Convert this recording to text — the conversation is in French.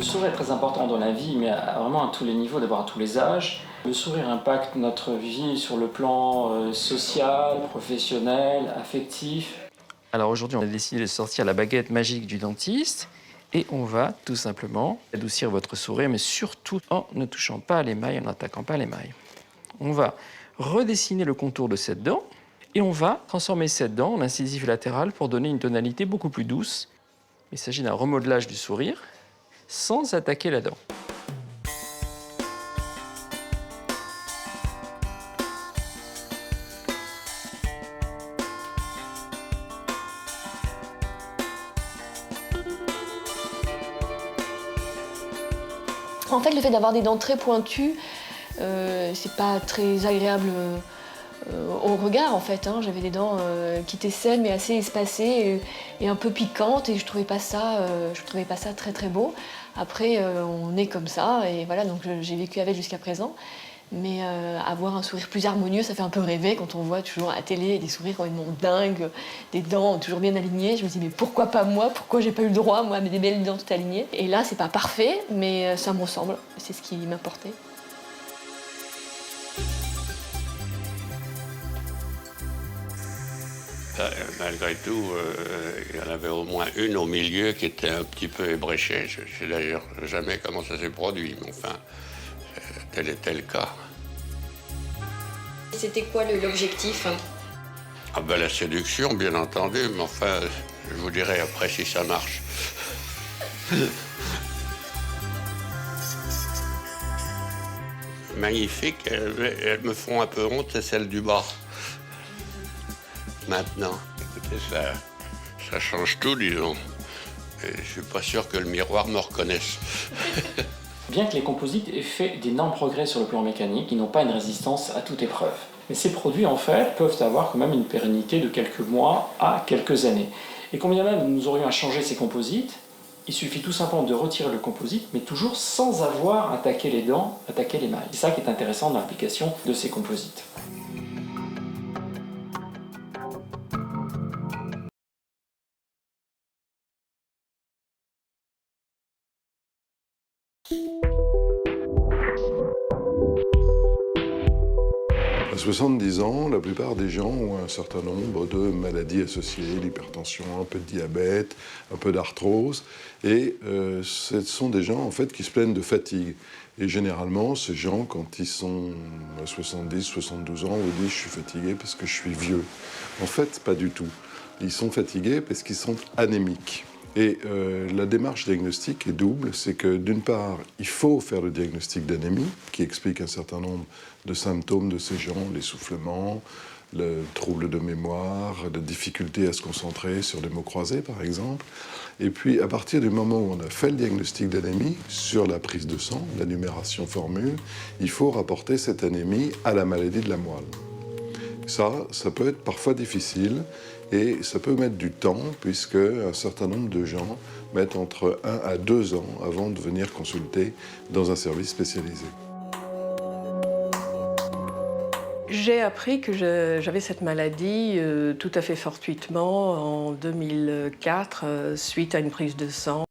Le sourire est très important dans la vie, mais vraiment à tous les niveaux, d'abord à tous les âges. Le sourire impacte notre vie sur le plan social, professionnel, affectif. Alors aujourd'hui, on a décidé de sortir la baguette magique du dentiste et on va tout simplement adoucir votre sourire, mais surtout en ne touchant pas à l'émail, en n'attaquant pas l'émail. On va redessiner le contour de cette dent et on va transformer cette dent en incisive latérale pour donner une tonalité beaucoup plus douce. Il s'agit d'un remodelage du sourire sans attaquer la dent. En fait, le fait d'avoir des dents très pointues, c'est pas très agréable au regard en fait. Hein. J'avais des dents qui étaient saines mais assez espacées et un peu piquantes et je trouvais pas ça très très beau. Après, on est comme ça et voilà, donc j'ai vécu avec jusqu'à présent. Mais avoir un sourire plus harmonieux, ça fait un peu rêver quand on voit toujours à la télé des sourires complètement dingues, des dents toujours bien alignées. Je me dis mais pourquoi pas moi? Pourquoi j'ai pas eu le droit moi à des belles dents toutes alignées? Et là c'est pas parfait, mais ça me ressemble. C'est ce qui m'importait. Malgré tout, il y en avait au moins une au milieu qui était un petit peu ébréchée. Je ne sais d'ailleurs jamais comment ça s'est produit, mais enfin, tel était le cas. C'était quoi l'objectif? Ah ben la séduction, bien entendu, mais enfin, je vous dirai après si ça marche. Magnifique, elles me font un peu honte, c'est celle du bas. Maintenant, écoutez, ça change tout, disons. Et je suis pas sûr que le miroir me reconnaisse. Bien que les composites aient fait d'énormes progrès sur le plan mécanique, ils n'ont pas une résistance à toute épreuve. Mais ces produits, en fait, peuvent avoir quand même une pérennité de quelques mois à quelques années. Et combien même nous aurions à changer ces composites, il suffit tout simplement de retirer le composite, mais toujours sans avoir attaqué les dents, attaqué l'émail. C'est ça qui est intéressant dans l'application de ces composites. À 70 ans, la plupart des gens ont un certain nombre de maladies associées, l'hypertension, un peu de diabète, un peu d'arthrose. Et ce sont des gens en fait, qui se plaignent de fatigue. Et généralement, ces gens, quand ils sont à 70, 72 ans, vous disent « je suis fatigué parce que je suis vieux ». En fait, pas du tout. Ils sont fatigués parce qu'ils sont anémiques. Et la démarche diagnostique est double, c'est que d'une part, il faut faire le diagnostic d'anémie, qui explique un certain nombre de symptômes de ces gens, l'essoufflement, le trouble de mémoire, la difficulté à se concentrer sur des mots croisés, par exemple. Et puis, à partir du moment où on a fait le diagnostic d'anémie, sur la prise de sang, la numération formule, il faut rapporter cette anémie à la maladie de la moelle. Ça peut être parfois difficile et ça peut mettre du temps puisque un certain nombre de gens mettent entre 1 à 2 ans avant de venir consulter dans un service spécialisé. J'ai appris que j'avais cette maladie tout à fait fortuitement en 2004 suite à une prise de sang.